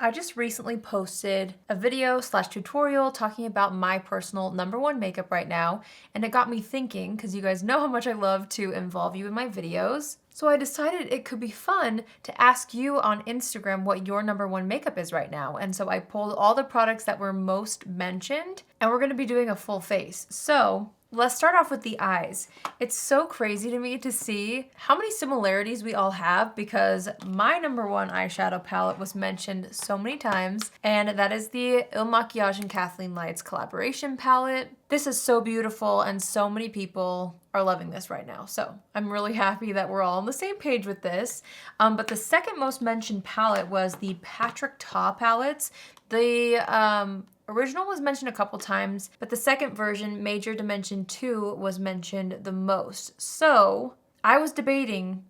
I just recently posted a video slash tutorial talking about my personal #1 makeup right now, and it got me thinking, because you guys know how much I love to involve you in my videos. So I decided it could be fun to ask you on Instagram what your #1 makeup is right now. And so I pulled all the products that were most mentioned, and we're gonna be doing a full face. So let's start off with the eyes. It's so crazy to me to see how many similarities we all have, because my #1 eyeshadow palette was mentioned so many times, and that is the Il Makiage and Kathleen Lights collaboration palette. This is so beautiful, and so many people are loving this right now. So I'm really happy that we're all on the same page with this. But the second most mentioned palette was the Patrick Ta palettes. The original was mentioned a couple times, but the second version, Major Dimension 2, was mentioned the most. So I was debating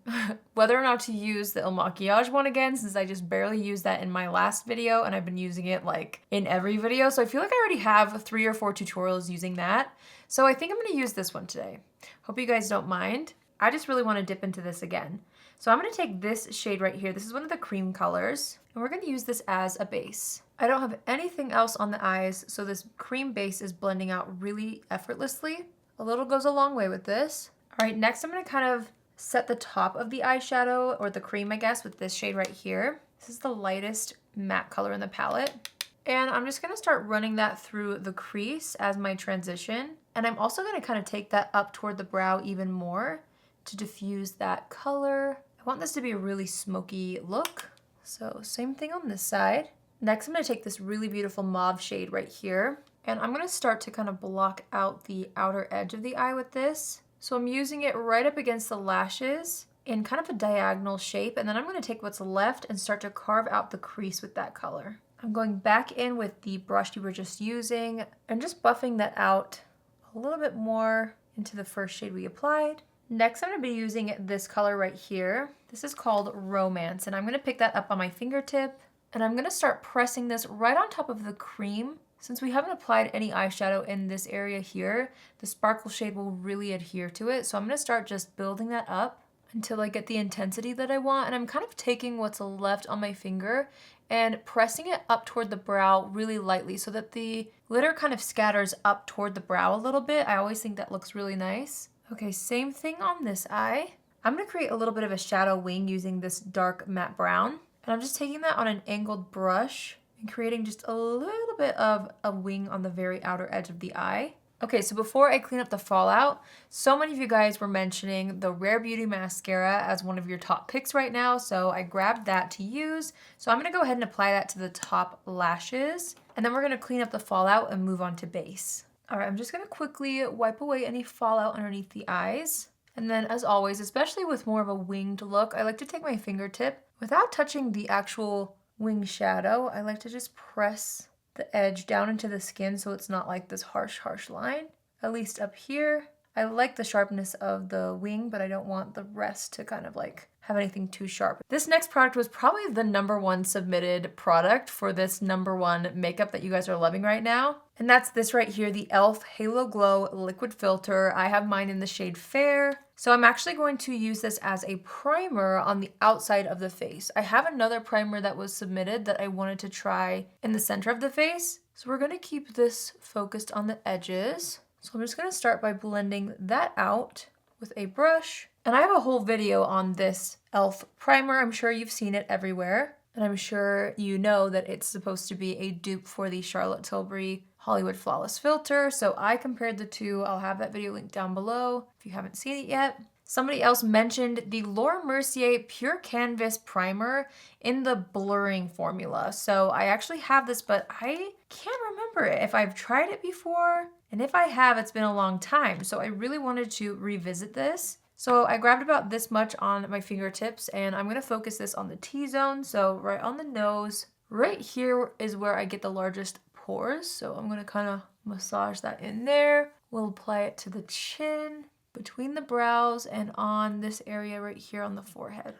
whether or not to use the Il Makiage one again, since I just barely used that in my last video, and I've been using it like in every video. So I feel like I already have 3 or 4 tutorials using that. So I think I'm gonna use this one today. Hope you guys don't mind. I just really wanna dip into this again. So I'm gonna take this shade right here. This is one of the cream colors, and we're gonna use this as a base. I don't have anything else on the eyes, so this cream base is blending out really effortlessly. A little goes a long way with this. All right, next I'm gonna kind of set the top of the eyeshadow, or the cream, I guess, with this shade right here. This is the lightest matte color in the palette. And I'm just gonna start running that through the crease as my transition. And I'm also gonna kind of take that up toward the brow even more to diffuse that color. I want this to be a really smoky look. So same thing on this side. Next, I'm gonna take this really beautiful mauve shade right here, and I'm gonna start to kind of block out the outer edge of the eye with this. So I'm using it right up against the lashes in kind of a diagonal shape, and then I'm gonna take what's left and start to carve out the crease with that color. I'm going back in with the brush you were just using and just buffing that out a little bit more into the first shade we applied. Next, I'm gonna be using this color right here. This is called Romance, and I'm gonna pick that up on my fingertip, and I'm gonna start pressing this right on top of the cream. Since we haven't applied any eyeshadow in this area here, the sparkle shade will really adhere to it. So I'm gonna start just building that up until I get the intensity that I want. And I'm kind of taking what's left on my finger and pressing it up toward the brow really lightly so that the glitter kind of scatters up toward the brow a little bit. I always think that looks really nice. Okay, same thing on this eye. I'm gonna create a little bit of a shadow wing using this dark matte brown. And I'm just taking that on an angled brush and creating just a little bit of a wing on the very outer edge of the eye. Okay, so before I clean up the fallout, so many of you guys were mentioning the Rare Beauty mascara as one of your top picks right now, so I grabbed that to use. So I'm gonna go ahead and apply that to the top lashes, and then we're gonna clean up the fallout and move on to base. All right, I'm just gonna quickly wipe away any fallout underneath the eyes. And then, as always, especially with more of a winged look, I like to take my fingertip without touching the actual wing shadow. I like to just press the edge down into the skin so it's not like this harsh line, at least up here. I like the sharpness of the wing, but I don't want the rest to kind of like have anything too sharp. This next product was probably the #1 submitted product for this #1 makeup that you guys are loving right now. And that's this right here, the e.l.f. Halo Glow Liquid Filter. I have mine in the shade Fair. So I'm actually going to use this as a primer on the outside of the face. I have another primer that was submitted that I wanted to try in the center of the face. So we're gonna keep this focused on the edges. So I'm just gonna start by blending that out with a brush. And I have a whole video on this e.l.f. primer. I'm sure you've seen it everywhere. And I'm sure you know that it's supposed to be a dupe for the Charlotte Tilbury Hollywood Flawless Filter. So I compared the two. I'll have that video linked down below if you haven't seen it yet. Somebody else mentioned the Laura Mercier Pure Canvas Primer in the blurring formula. So I actually have this, but I can't remember if I've tried it before. And if I have, it's been a long time. So I really wanted to revisit this. So I grabbed about this much on my fingertips, and I'm gonna focus this on the T-zone. So right on the nose, right here is where I get the largest pores. So I'm gonna kind of massage that in there. We'll apply it to the chin, between the brows, and on this area right here on the forehead.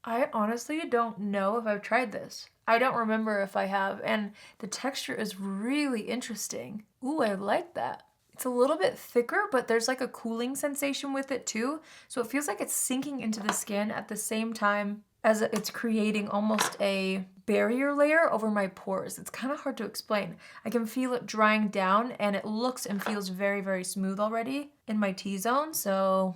I honestly don't know if I've tried this. I don't remember if I have, and the texture is really interesting. Ooh, I like that. It's a little bit thicker, but there's like a cooling sensation with it too. So it feels like it's sinking into the skin at the same time as it's creating almost a barrier layer over my pores. It's kind of hard to explain. I can feel it drying down and it looks and feels very, very smooth already in my T-zone. So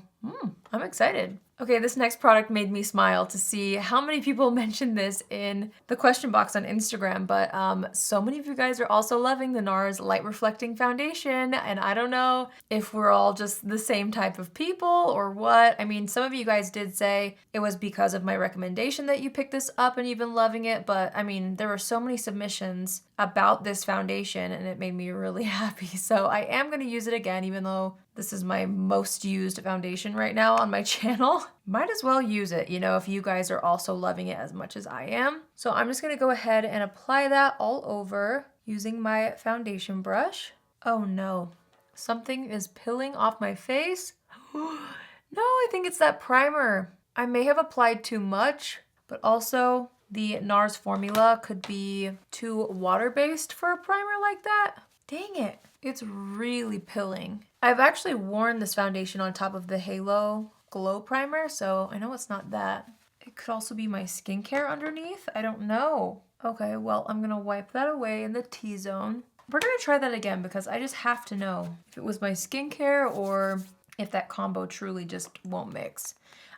I'm excited. Okay, this next product made me smile to see how many people mentioned this in the question box on Instagram, but so many of you guys are also loving the NARS Light Reflecting Foundation, and I don't know if we're all just the same type of people or what. I mean, some of you guys did say it was because of my recommendation that you picked this up and you've been loving it, but I mean, there were so many submissions about this foundation and it made me really happy. So I am going to use it again, even though this is my most used foundation right now on my channel. Might as well use it, you know, if you guys are also loving it as much as I am. So I'm just gonna go ahead and apply that all over using my foundation brush. Oh no, something is peeling off my face. No, I think it's that primer. I may have applied too much, but also the NARS formula could be too water-based for a primer like that. Dang it, it's really peeling. I've actually worn this foundation on top of the Halo Glow Primer, so I know it's not that. It could also be my skincare underneath. I don't know. Okay, well, I'm gonna wipe that away in the T-zone. We're gonna try that again because I just have to know if it was my skincare or if that combo truly just won't mix.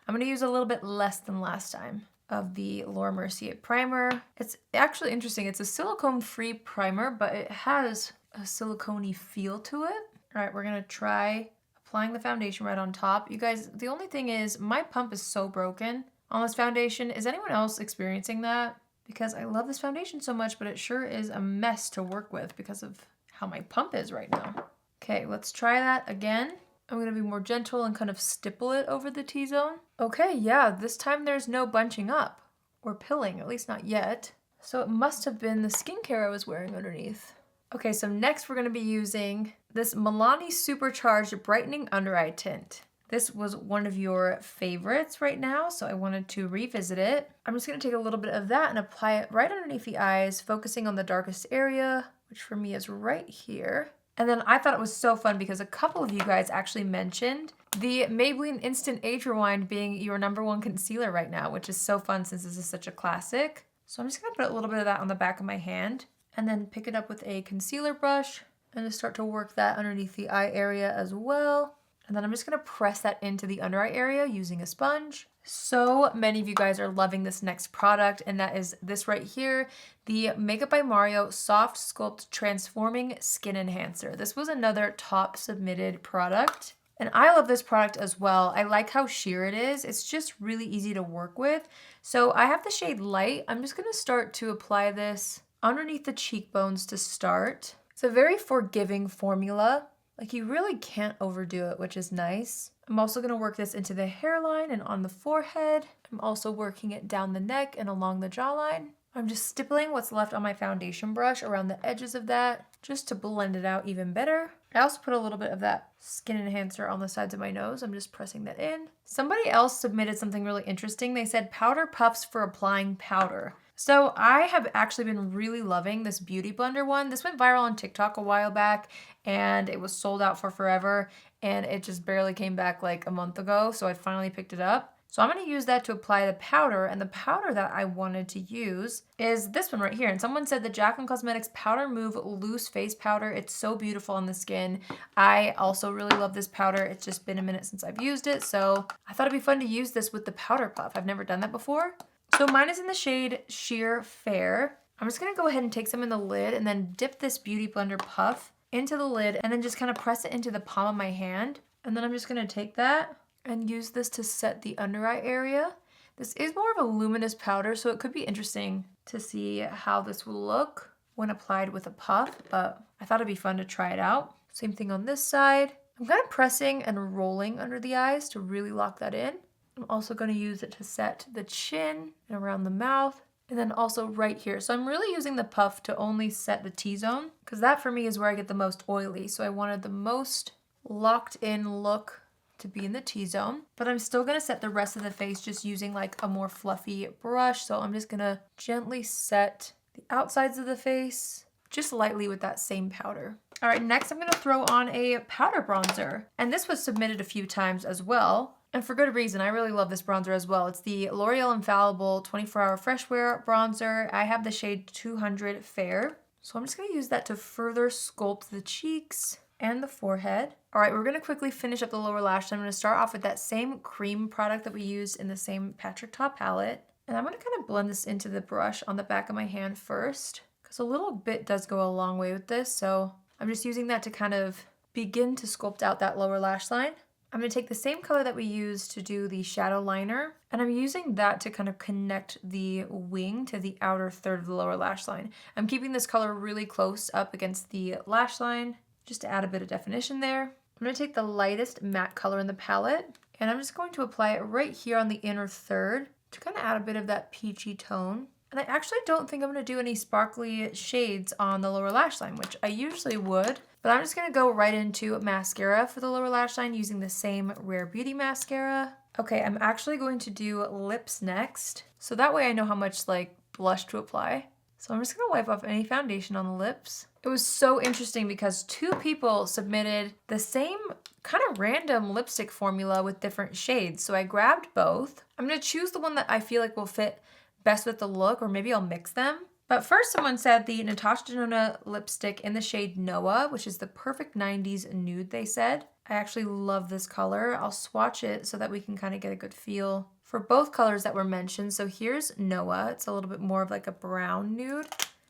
I'm gonna use a little bit less than last time of the Laura Mercier primer. It's actually interesting. It's a silicone-free primer, but it has a silicone-y feel to it. All right, we're gonna try applying the foundation right on top. You guys, the only thing is my pump is so broken on this foundation. Is anyone else experiencing that? Because I love this foundation so much, but it sure is a mess to work with because of how my pump is right now. Okay, let's try that again. I'm gonna be more gentle and kind of stipple it over the T-zone. Okay, yeah, this time there's no bunching up or pilling, at least not yet. So it must have been the skincare I was wearing underneath. Okay, so next we're gonna be using this Milani Supercharged Brightening Under Eye Tint. This was one of your favorites right now, so I wanted to revisit it. I'm just gonna take a little bit of that and apply it right underneath the eyes, focusing on the darkest area, which for me is right here. And then I thought it was so fun because a couple of you guys actually mentioned the Maybelline Instant Age Rewind being your #1 concealer right now, which is so fun since this is such a classic. So I'm just gonna put a little bit of that on the back of my hand and then pick it up with a concealer brush and just start to work that underneath the eye area as well. And then I'm just gonna press that into the under eye area using a sponge. So many of you guys are loving this next product, and that is this right here, the Makeup by Mario Soft Sculpt Transforming Skin Enhancer. This was another top submitted product. And I love this product as well. I like how sheer it is. It's just really easy to work with. So I have the shade Light. I'm just gonna start to apply this underneath the cheekbones to start. It's a very forgiving formula. Like, you really can't overdo it, which is nice. I'm also gonna work this into the hairline and on the forehead. I'm also working it down the neck and along the jawline. I'm just stippling what's left on my foundation brush around the edges of that, just to blend it out even better. I also put a little bit of that skin enhancer on the sides of my nose. I'm just pressing that in. Somebody else submitted something really interesting. They said powder puffs for applying powder. So I have actually been really loving this Beauty Blender one. This went viral on TikTok a while back and it was sold out for forever and it just barely came back like a month ago. So I finally picked it up. So I'm gonna use that to apply the powder, and the powder that I wanted to use is this one right here. And someone said the Jaclyn Cosmetics Powder Move Loose Face Powder. It's so beautiful on the skin. I also really love this powder. It's just been a minute since I've used it. So I thought it'd be fun to use this with the powder puff. I've never done that before. So mine is in the shade Sheer Fair. I'm just gonna go ahead and take some in the lid and then dip this Beauty Blender puff into the lid and then just kind of press it into the palm of my hand. And then I'm just gonna take that and use this to set the under eye area. This is more of a luminous powder, so it could be interesting to see how this will look when applied with a puff, but I thought it'd be fun to try it out. Same thing on this side. I'm kind of pressing and rolling under the eyes to really lock that in. I'm also going to use it to set the chin and around the mouth, and then also right here. So I'm really using the puff to only set the T-zone, because that for me is where I get the most oily. So I wanted the most locked in look to be in the T-zone, but I'm still gonna set the rest of the face just using like a more fluffy brush. So I'm just gonna gently set the outsides of the face just lightly with that same powder. All right, next I'm gonna throw on a powder bronzer. And this was submitted a few times as well. And for good reason. I really love this bronzer as well. It's the L'Oreal Infallible 24-Hour Fresh Wear Bronzer. I have the shade 200 Fair. So I'm just going to use that to further sculpt the cheeks and the forehead. All right, we're going to quickly finish up the lower lash. I'm going to start off with that same cream product that we used in the same Patrick Ta palette. And I'm going to kind of blend this into the brush on the back of my hand first, because a little bit does go a long way with this. So I'm just using that to kind of begin to sculpt out that lower lash line. I'm going to take the same color that we used to do the shadow liner, and I'm using that to kind of connect the wing to the outer third of the lower lash line. I'm keeping this color really close up against the lash line just to add a bit of definition there. I'm going to take the lightest matte color in the palette, and I'm just going to apply it right here on the inner third to kind of add a bit of that peachy tone. And I actually don't think I'm going to do any sparkly shades on the lower lash line, which I usually would. But I'm just going to go right into mascara for the lower lash line using the same Rare Beauty mascara. Okay, I'm actually going to do lips next. So that way I know how much like blush to apply. So I'm just going to wipe off any foundation on the lips. It was so interesting because 2 people submitted the same kind of random lipstick formula with different shades. So I grabbed both. I'm going to choose the one that I feel like will fit best with the look, or maybe I'll mix them. But first someone said the Natasha Denona lipstick in the shade Noah, which is the perfect 90s nude, they said. I actually love this color. I'll swatch it so that we can kind of get a good feel for both colors that were mentioned. So here's Noah. It's a little bit more of like a brown nude.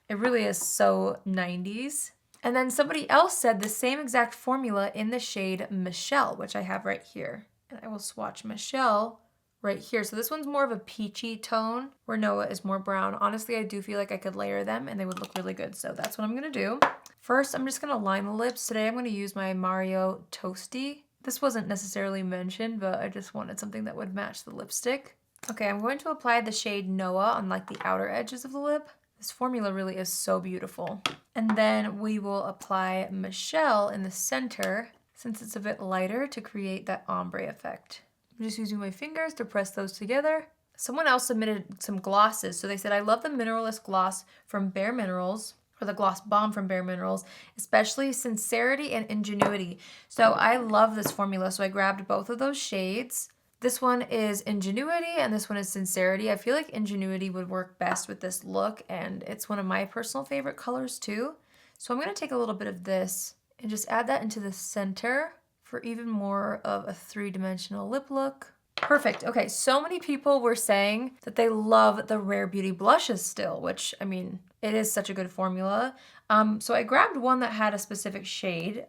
It really is so 90s. And then somebody else said the same exact formula in the shade Michelle, which I have right here. And I will swatch Michelle right here. So this one's more of a peachy tone where Noah is more brown. Honestly, I do feel like I could layer them and they would look really good. So that's what I'm gonna do. First, I'm just gonna line the lips. Today I'm gonna use my Mario Toasty. This wasn't necessarily mentioned, but I just wanted something that would match the lipstick. Okay, I'm going to apply the shade Noah on like the outer edges of the lip. This formula really is so beautiful. And then we will apply Michelle in the center since it's a bit lighter to create that ombre effect. I'm just using my fingers to press those together. Someone else submitted some glosses. So they said, I love the Mineralist gloss from Bare Minerals, or the Gloss Bomb from Bare Minerals, especially Sincerity and Ingenuity. So I love this formula. So I grabbed both of those shades. This one is Ingenuity and this one is Sincerity. I feel like Ingenuity would work best with this look, and it's one of my personal favorite colors too. So I'm gonna take a little bit of this and just add that into the center for even more of a 3-dimensional lip look. Perfect. Okay, so many people were saying that they love the Rare Beauty blushes still, which, I mean, it is such a good formula. So I grabbed one that had a specific shade.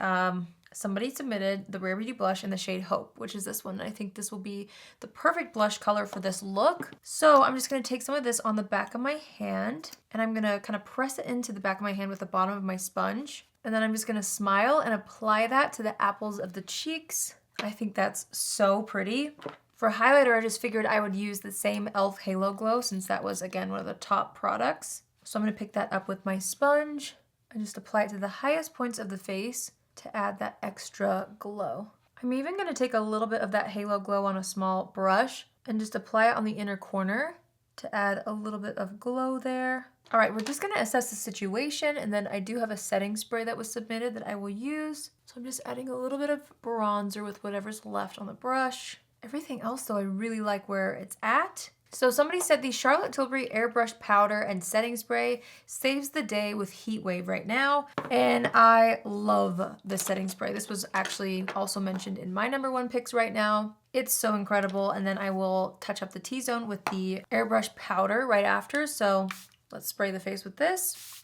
Somebody submitted the Rare Beauty blush in the shade Hope, which is this one. I think this will be the perfect blush color for this look. So I'm just gonna take some of this on the back of my hand, and I'm gonna kind of press it into the back of my hand with the bottom of my sponge. And then I'm just gonna smile and apply that to the apples of the cheeks. I think that's so pretty. For highlighter, I just figured I would use the same e.l.f. Halo Glow since that was, again, one of the top products. So I'm gonna pick that up with my sponge and just apply it to the highest points of the face to add that extra glow. I'm even gonna take a little bit of that Halo Glow on a small brush and just apply it on the inner corner to add a little bit of glow there. All right, we're just gonna assess the situation, and then I do have a setting spray that was submitted that I will use. So I'm just adding a little bit of bronzer with whatever's left on the brush. Everything else though, I really like where it's at. So somebody said the Charlotte Tilbury Airbrush Powder and Setting Spray saves the day with heat wave right now. And I love the setting spray. This was actually also mentioned in my #1 picks right now. It's so incredible. And then I will touch up the T-zone with the Airbrush Powder right after. So let's spray the face with this.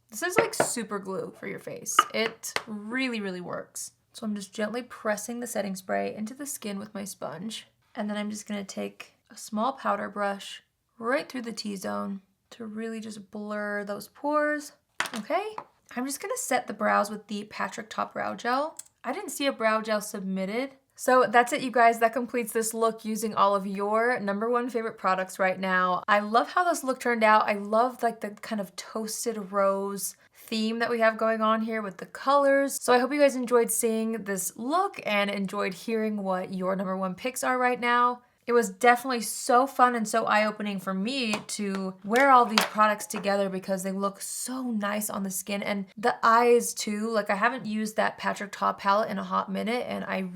This is like super glue for your face. It really, really works. So I'm just gently pressing the setting spray into the skin with my sponge. And then I'm just gonna take a small powder brush right through the T-zone to really just blur those pores. Okay, I'm just gonna set the brows with the Patrick Ta Brow Gel. I didn't see a brow gel submitted. So that's it, you guys. That completes this look using all of your #1 favorite products right now. I love how this look turned out. I love like the kind of toasted rose theme that we have going on here with the colors. So I hope you guys enjoyed seeing this look and enjoyed hearing what your #1 picks are right now. It was definitely so fun and so eye-opening for me to wear all these products together because they look so nice on the skin, and the eyes too. Like, I haven't used that Patrick Ta palette in a hot minute, and I'm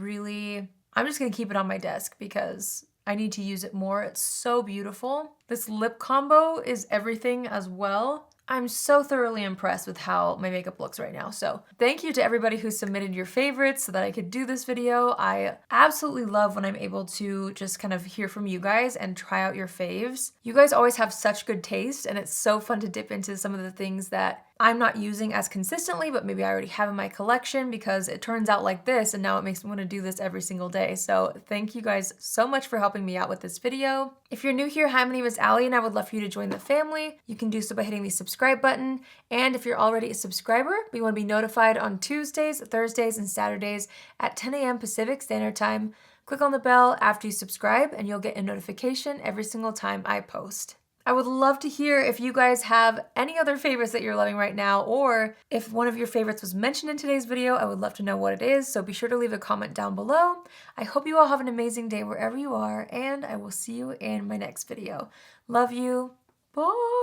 just gonna keep it on my desk because I need to use it more. It's so beautiful. This lip combo is everything as well. I'm so thoroughly impressed with how my makeup looks right now. So thank you to everybody who submitted your favorites so that I could do this video. I absolutely love when I'm able to just kind of hear from you guys and try out your faves. You guys always have such good taste, and it's so fun to dip into some of the things that I'm not using as consistently, but maybe I already have in my collection because it turns out like this, and now it makes me want to do this every single day. So thank you guys so much for helping me out with this video. If you're new here, hi, my name is Allie, and I would love for you to join the family. You can do so by hitting the subscribe button. And if you're already a subscriber, but you want to be notified on Tuesdays, Thursdays, and Saturdays at 10 a.m. Pacific Standard Time, click on the bell after you subscribe, and you'll get a notification every single time I post. I would love to hear if you guys have any other favorites that you're loving right now, or if one of your favorites was mentioned in today's video, I would love to know what it is, so be sure to leave a comment down below. I hope you all have an amazing day wherever you are, and I will see you in my next video. Love you. Bye!